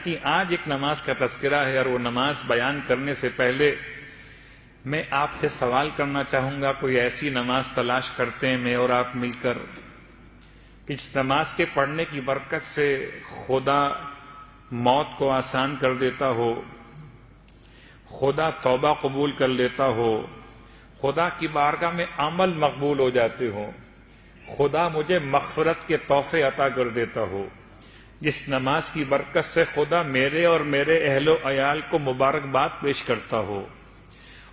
کہ آج ایک نماز کا تذکرہ ہے، اور وہ نماز بیان کرنے سے پہلے میں آپ سے سوال کرنا چاہوں گا. کوئی ایسی نماز تلاش کرتے ہیں میں اور آپ مل کر کہ جس نماز کے پڑھنے کی برکت سے خدا موت کو آسان کر دیتا ہو، خدا توبہ قبول کر لیتا ہو، خدا کی بارگاہ میں عمل مقبول ہو جاتے ہوں، خدا مجھے مغفرت کے تحفے عطا کر دیتا ہو. جس نماز کی برکت سے خدا میرے اور میرے اہل و عیال کو مبارکباد پیش کرتا ہو،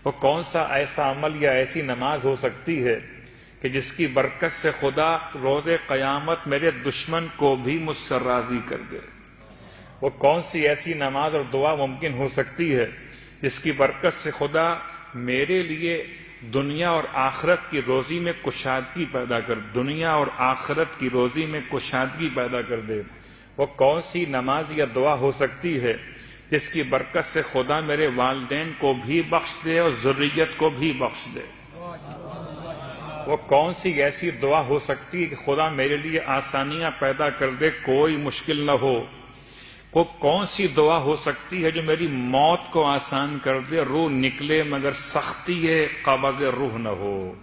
وہ کون سا ایسا عمل یا ایسی نماز ہو سکتی ہے کہ جس کی برکت سے خدا روز قیامت میرے دشمن کو بھی مجھ سے راضی کر دے؟ وہ کون سی ایسی نماز اور دعا ممکن ہو سکتی ہے جس کی برکت سے خدا میرے لیے دنیا اور آخرت کی روزی میں کشادگی پیدا کر دنیا اور آخرت کی روزی میں کشادگی پیدا کر دے؟ وہ کون سی نماز یا دعا ہو سکتی ہے جس کی برکت سے خدا میرے والدین کو بھی بخش دے اور ذریت کو بھی بخش دے؟ وہ کون سی ایسی دعا ہو سکتی ہے کہ خدا میرے لیے آسانیاں پیدا کر دے، کوئی مشکل نہ ہو؟ وہ کون سی دعا ہو سکتی ہے جو میری موت کو آسان کر دے، روح نکلے مگر سختی قبض روح نہ ہو،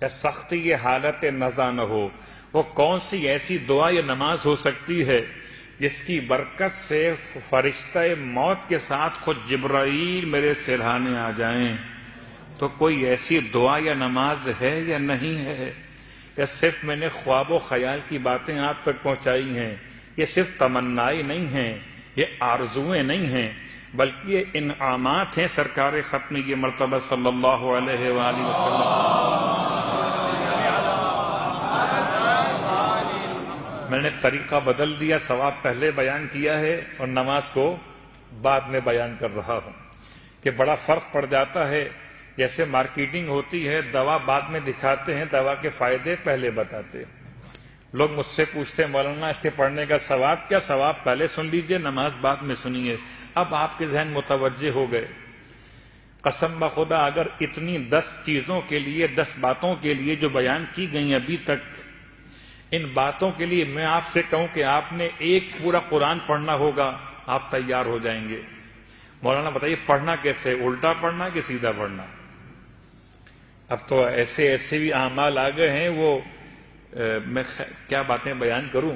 یا سختی حالت نزا نہ ہو؟ وہ کون سی ایسی دعا یا نماز ہو سکتی ہے جس کی برکت سے فرشتہ موت کے ساتھ خود جبرائیل میرے سرہانے آ جائیں؟ تو کوئی ایسی دعا یا نماز ہے یا نہیں ہے؟ یا صرف میں نے خواب و خیال کی باتیں آپ تک پہنچائی ہیں؟ یہ صرف تمنائیں نہیں ہیں، یہ آرزویں نہیں ہیں، بلکہ یہ انعامات ہیں سرکار ختم یہ مرتبہ صلی اللہ علیہ وآلہ وسلم. میں نے طریقہ بدل دیا، ثواب پہلے بیان کیا ہے اور نماز کو بعد میں بیان کر رہا ہوں کہ بڑا فرق پڑ جاتا ہے. جیسے مارکیٹنگ ہوتی ہے، دوا بعد میں دکھاتے ہیں، دوا کے فائدے پہلے بتاتے ہیں. لوگ مجھ سے پوچھتے ہیں مولانا اس کے پڑھنے کا ثواب کیا؟ ثواب پہلے سن لیجئے، نماز بعد میں سنیے. اب آپ کے ذہن متوجہ ہو گئے. قسم بخدا اگر اتنی 10 چیزوں کے لیے، 10 باتوں کے لیے جو بیان کی گئی ابھی تک، ان باتوں کے لیے میں آپ سے کہوں کہ آپ نے ایک پورا قرآن پڑھنا ہوگا، آپ تیار ہو جائیں گے. مولانا بتائیے پڑھنا کیسے؟ الٹا پڑھنا کہ سیدھا پڑھنا؟ اب تو ایسے بھی اعمال آ گئے ہیں، وہ میں کیا باتیں بیان کروں.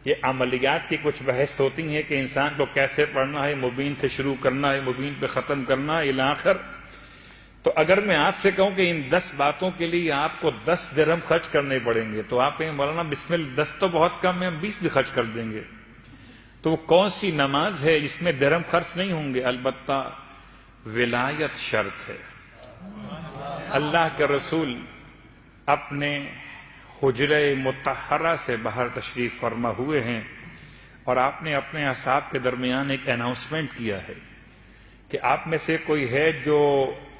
یہ عملیات کی کچھ بحث ہوتی ہیں کہ انسان کو کیسے پڑھنا ہے، مبین سے شروع کرنا ہے، مبین پہ ختم کرنا ہے الی آخر. تو اگر میں آپ سے کہوں کہ ان 10 باتوں کے لیے آپ کو 10 درہم خرچ کرنے پڑیں گے، تو آپ کہیں مولانا بسم اللہ 10 تو بہت کم ہے، ہم 20 بھی خرچ کر دیں گے. تو وہ کون سی نماز ہے جس میں درہم خرچ نہیں ہوں گے؟ البتہ ولایت شرط ہے. اللہ کے رسول اپنے حجرہ مطہرہ سے باہر تشریف فرما ہوئے ہیں، اور آپ نے اپنے اصحاب کے درمیان ایک اناؤنسمنٹ کیا ہے کہ آپ میں سے کوئی ہے جو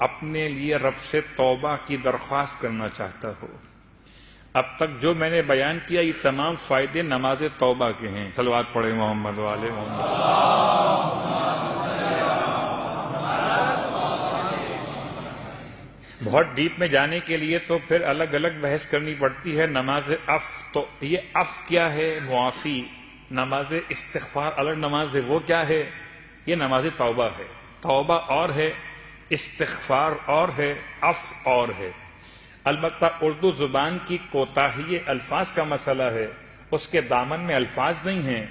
اپنے لیے رب سے توبہ کی درخواست کرنا چاہتا ہو. اب تک جو میں نے بیان کیا یہ تمام فائدے نماز توبہ کے ہیں. صلوات پڑھیں محمد والے محمد. بہت ڈیپ میں جانے کے لیے تو پھر الگ الگ بحث کرنی پڑتی ہے. نماز تو یہ کیا ہے؟ معافی. نماز استغفار الگ نماز ہے، وہ کیا ہے؟ یہ نماز توبہ ہے. توبہ اور ہے، استغفار اور ہے، اور ہے. البتہ اردو زبان کی کوتاہی الفاظ کا مسئلہ ہے، اس کے دامن میں الفاظ نہیں ہیں،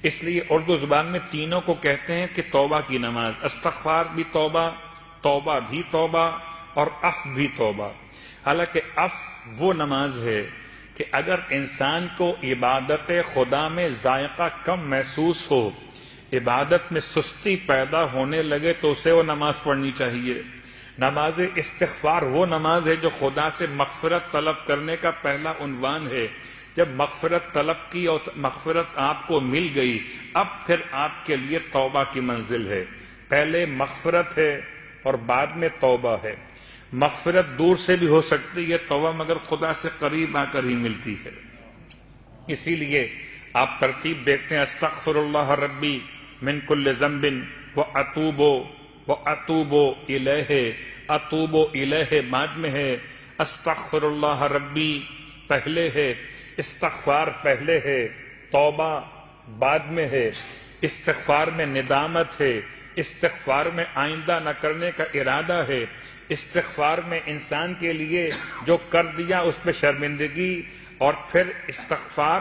اس لیے اردو زبان میں تینوں کو کہتے ہیں کہ توبہ کی نماز. استغفار بھی توبہ، توبہ بھی توبہ، اور بھی توبہ. حالانکہ وہ نماز ہے کہ اگر انسان کو عبادت خدا میں ذائقہ کم محسوس ہو، عبادت میں سستی پیدا ہونے لگے، تو اسے وہ نماز پڑھنی چاہیے. نماز استغفار وہ نماز ہے جو خدا سے مغفرت طلب کرنے کا پہلا عنوان ہے. جب مغفرت طلب کی اور مغفرت آپ کو مل گئی، اب پھر آپ کے لیے توبہ کی منزل ہے. پہلے مغفرت ہے اور بعد میں توبہ ہے. مغفرت دور سے بھی ہو سکتی ہے، توبہ مگر خدا سے قریب آ کر ہی ملتی ہے. اسی لیے آپ ترتیب دیکھتے ہیں، استغفر اللہ ربی من کل ذنب واتوب الیہ. اتوب الیہ بعد میں ہے، استغفر اللہ ربی پہلے ہے، استغفار پہلے ہے، توبہ بعد میں ہے. استغفار میں ندامت ہے، استغفار میں آئندہ نہ کرنے کا ارادہ ہے، استغفار میں انسان کے لیے جو کر دیا اس پہ شرمندگی، اور پھر استغفار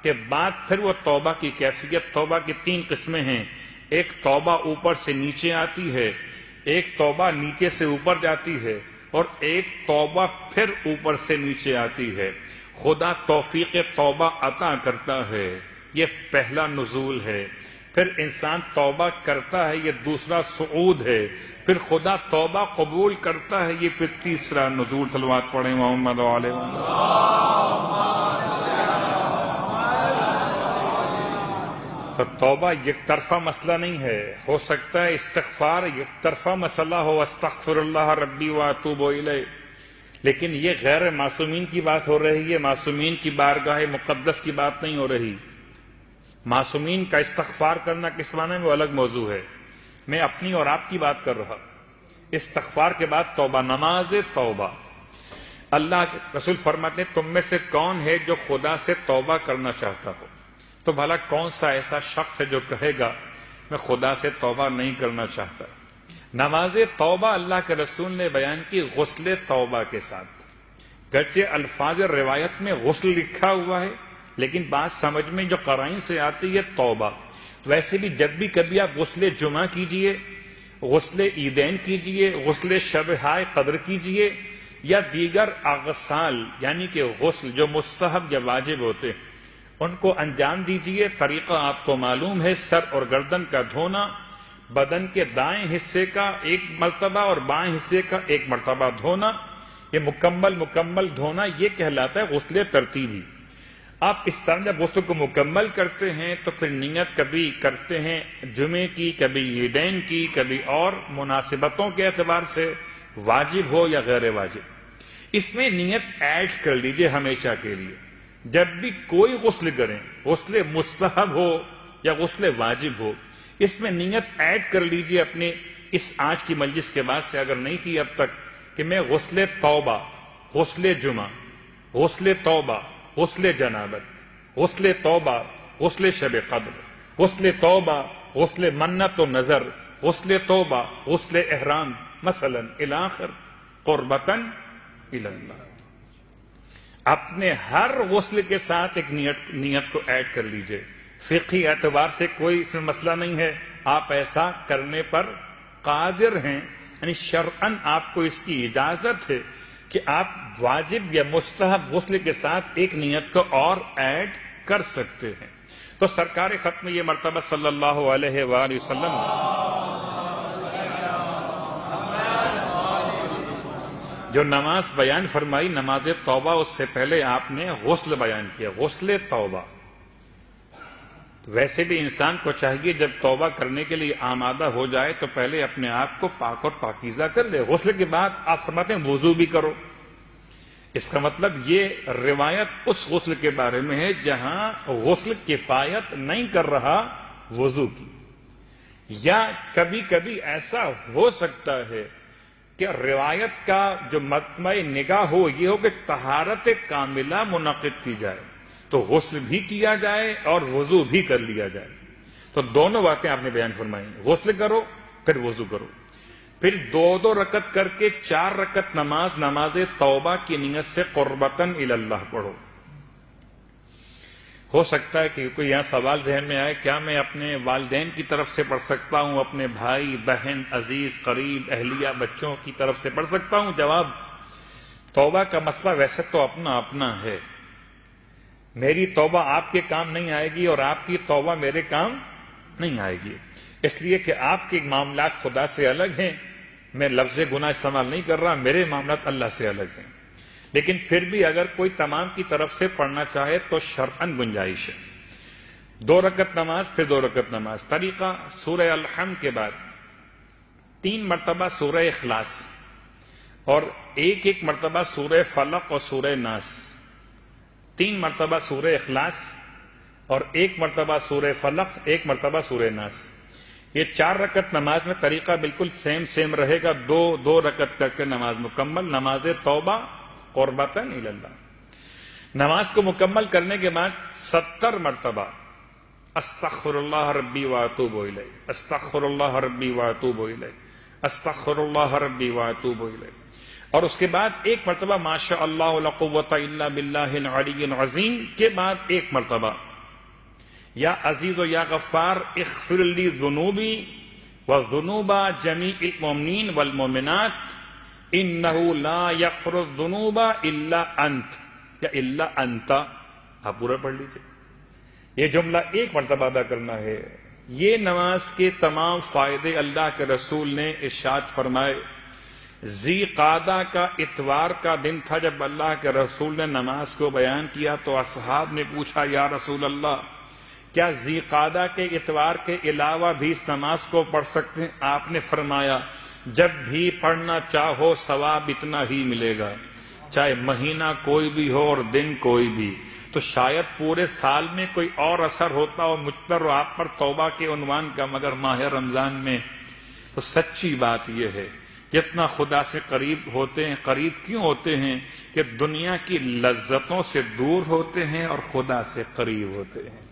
کے بعد پھر وہ توبہ کی کیفیت۔ توبہ کی 3 قسمیں ہیں، ایک توبہ اوپر سے نیچے آتی ہے، ایک توبہ نیچے سے اوپر جاتی ہے، اور ایک توبہ پھر اوپر سے نیچے آتی ہے۔ خدا توفیق توبہ عطا کرتا ہے، یہ پہلا نزول ہے۔ پھر انسان توبہ کرتا ہے، یہ دوسرا صعود ہے۔ پھر خدا توبہ قبول کرتا ہے، یہ پھر تیسرا نزول۔ صلوات پڑھیں محمد علیہ وسلم۔ تو توبہ یک طرفہ مسئلہ نہیں ہے، ہو سکتا ہے استغفار یک طرفہ مسئلہ ہو، استغفر اللہ ربی واتوب الیہ، لیکن یہ غیر معصومین کی بات ہو رہی ہے، معصومین کی بارگاہ مقدس کی بات نہیں ہو رہی۔ معصومین کا استغفار کرنا کس معنی میں وہ الگ موضوع ہے، میں اپنی اور آپ کی بات کر رہا۔ استغفار کے بعد توبہ، نماز توبہ۔ اللہ کے رسول فرماتے ہیں تم میں سے کون ہے جو خدا سے توبہ کرنا چاہتا ہو؟ تو بھلا کون سا ایسا شخص ہے جو کہے گا میں خدا سے توبہ نہیں کرنا چاہتا؟ نماز توبہ اللہ کے رسول نے بیان کی غسل توبہ کے ساتھ، گرچہ الفاظ روایت میں غسل لکھا ہوا ہے لیکن بات سمجھ میں جو قرائن سے آتی ہے توبہ۔ ویسے بھی جب بھی کبھی آپ غسل جمعہ کیجئے، غسل عیدین کیجئے، غسل شب ہائے قدر کیجئے، یا دیگر اغسال یعنی کہ غسل جو مستحب یا واجب ہوتے ہیں ان کو انجام دیجئے۔ طریقہ آپ کو معلوم ہے، سر اور گردن کا دھونا، بدن کے دائیں حصے کا 1 مرتبہ اور بائیں حصے کا 1 مرتبہ دھونا، یہ مکمل دھونا یہ کہلاتا ہے غسل ترتیبی۔ آپ اس طرح جب غسل کو مکمل کرتے ہیں تو پھر نیت کبھی کرتے ہیں جمعے کی، کبھی عیدین کی، کبھی اور مناسبتوں کے اعتبار سے واجب ہو یا غیر واجب، اس میں نیت ایڈ کر لیجئے ہمیشہ کے لیے۔ جب بھی کوئی غسل کریں، غسل مستحب ہو یا غسل واجب ہو، اس میں نیت ایڈ کر لیجئے اپنے اس آج کی مجلس کے بعد سے، اگر نہیں کی اب تک، کہ میں غسل توبہ، غسل جمعہ، غسل توبہ، غسل جنابت، غسل توبہ، غسل شب قدر، غسل توبہ، غسل منت و نظر، غسل توبہ، غسل احرام مثلا الاخر قربتاً الی اللہ۔ اپنے ہر غسل کے ساتھ ایک نیت کو ایڈ کر لیجئے۔ فقہی اعتبار سے کوئی اس میں مسئلہ نہیں ہے، آپ ایسا کرنے پر قادر ہیں، یعنی شرعاً آپ کو اس کی اجازت ہے کہ آپ واجب یا مستحب غسل کے ساتھ ایک نیت کو اور ایڈ کر سکتے ہیں۔ تو سرکار ختم یہ مرتبہ صلی اللہ علیہ وآلہ وسلم جو نماز بیان فرمائی، نماز توبہ، اس سے پہلے آپ نے غسل بیان کیا، غسل توبہ۔ ویسے بھی انسان کو چاہیے جب توبہ کرنے کے لیے آمادہ ہو جائے تو پہلے اپنے آپ کو پاک اور پاکیزہ کر لے۔ غسل کے بعد آپ فرماتے ہیں وضو بھی کرو۔ اس کا مطلب یہ روایت اس غسل کے بارے میں ہے جہاں غسل کفایت نہیں کر رہا وضو کی، یا کبھی کبھی ایسا ہو سکتا ہے کہ روایت کا جو مطمع نگاہ ہو یہ ہو کہ طہارت کاملہ منعقد کی جائے، تو غسل بھی کیا جائے اور وضو بھی کر لیا جائے۔ تو دونوں باتیں آپ نے بیان فرمائی، غسل کرو پھر وضو کرو، پھر 2 رکعت کر کے 4 رکعت نماز توبہ کی نیت سے قربتاً الی اللہ پڑھو۔ ہو سکتا ہے کہ کوئی یہاں سوال ذہن میں آئے، کیا میں اپنے والدین کی طرف سے پڑھ سکتا ہوں، اپنے بھائی بہن عزیز قریب اہلیہ بچوں کی طرف سے پڑھ سکتا ہوں؟ جواب، توبہ کا مسئلہ ویسے تو اپنا اپنا ہے، میری توبہ آپ کے کام نہیں آئے گی اور آپ کی توبہ میرے کام نہیں آئے گی، اس لیے کہ آپ کے معاملات خدا سے الگ ہیں، میں لفظ گناہ استعمال نہیں کر رہا، میرے معاملات اللہ سے الگ ہیں۔ لیکن پھر بھی اگر کوئی تمام کی طرف سے پڑھنا چاہے تو شرعاً گنجائش ہے۔ 2 رکعت نماز پھر 2 رکعت نماز۔ طریقہ سورہ الحمد کے بعد 3 مرتبہ سورہ اخلاص اور 1 مرتبہ سورہ فلق اور سورہ ناس، 3 مرتبہ سورہ اخلاص اور 1 مرتبہ سورہ فلق، 1 مرتبہ سورہ ناس۔ یہ 4 رکعت نماز میں طریقہ بالکل سیم رہے گا، 2 رکعت کر کے نماز مکمل، نماز توبہ قربتاً الی اللہ۔ نماز کو مکمل کرنے کے بعد 70 مرتبہ استغفر اللہ ربی واتوب الیہ، استغفر اللہ ربی واتوب الیہ، استغفر اللہ ربی واتوب الیہ. اور اس کے بعد ایک مرتبہ ما شاء اللہ لا قوت الا باللہ العلی العظیم کے بعد ایک مرتبہ یا عزیز و یا غفار اغفر لی ذنوبی وذنوب جمیع المؤمنین والمؤمنات انہ لا یغفر الذنوب الا انت یا الا انت. آپ پورا پڑھ لیجیے. یہ جملہ ایک مرتبہ ادا کرنا ہے. یہ نماز کے تمام فائدے اللہ کے رسول نے ارشاد فرمائے. ذی قعدہ کا اتوار کا دن تھا جب اللہ کے رسول نے نماز کو بیان کیا تو اصحاب نے پوچھا یا رسول اللہ کیا ذی قعدہ کے اتوار کے علاوہ بھی اس نماز کو پڑھ سکتے ہیں؟ آپ نے فرمایا جب بھی پڑھنا چاہو ثواب اتنا ہی ملے گا، چاہے مہینہ کوئی بھی ہو اور دن کوئی بھی. تو شاید پورے سال میں کوئی اور اثر ہوتا ہو مجھ پر اور آپ پر توبہ کے عنوان کا، مگر ماہ رمضان میں تو سچی بات یہ ہے جتنا خدا سے قریب ہوتے ہیں. قریب کیوں ہوتے ہیں؟ کہ دنیا کی لذتوں سے دور ہوتے ہیں اور خدا سے قریب ہوتے ہیں.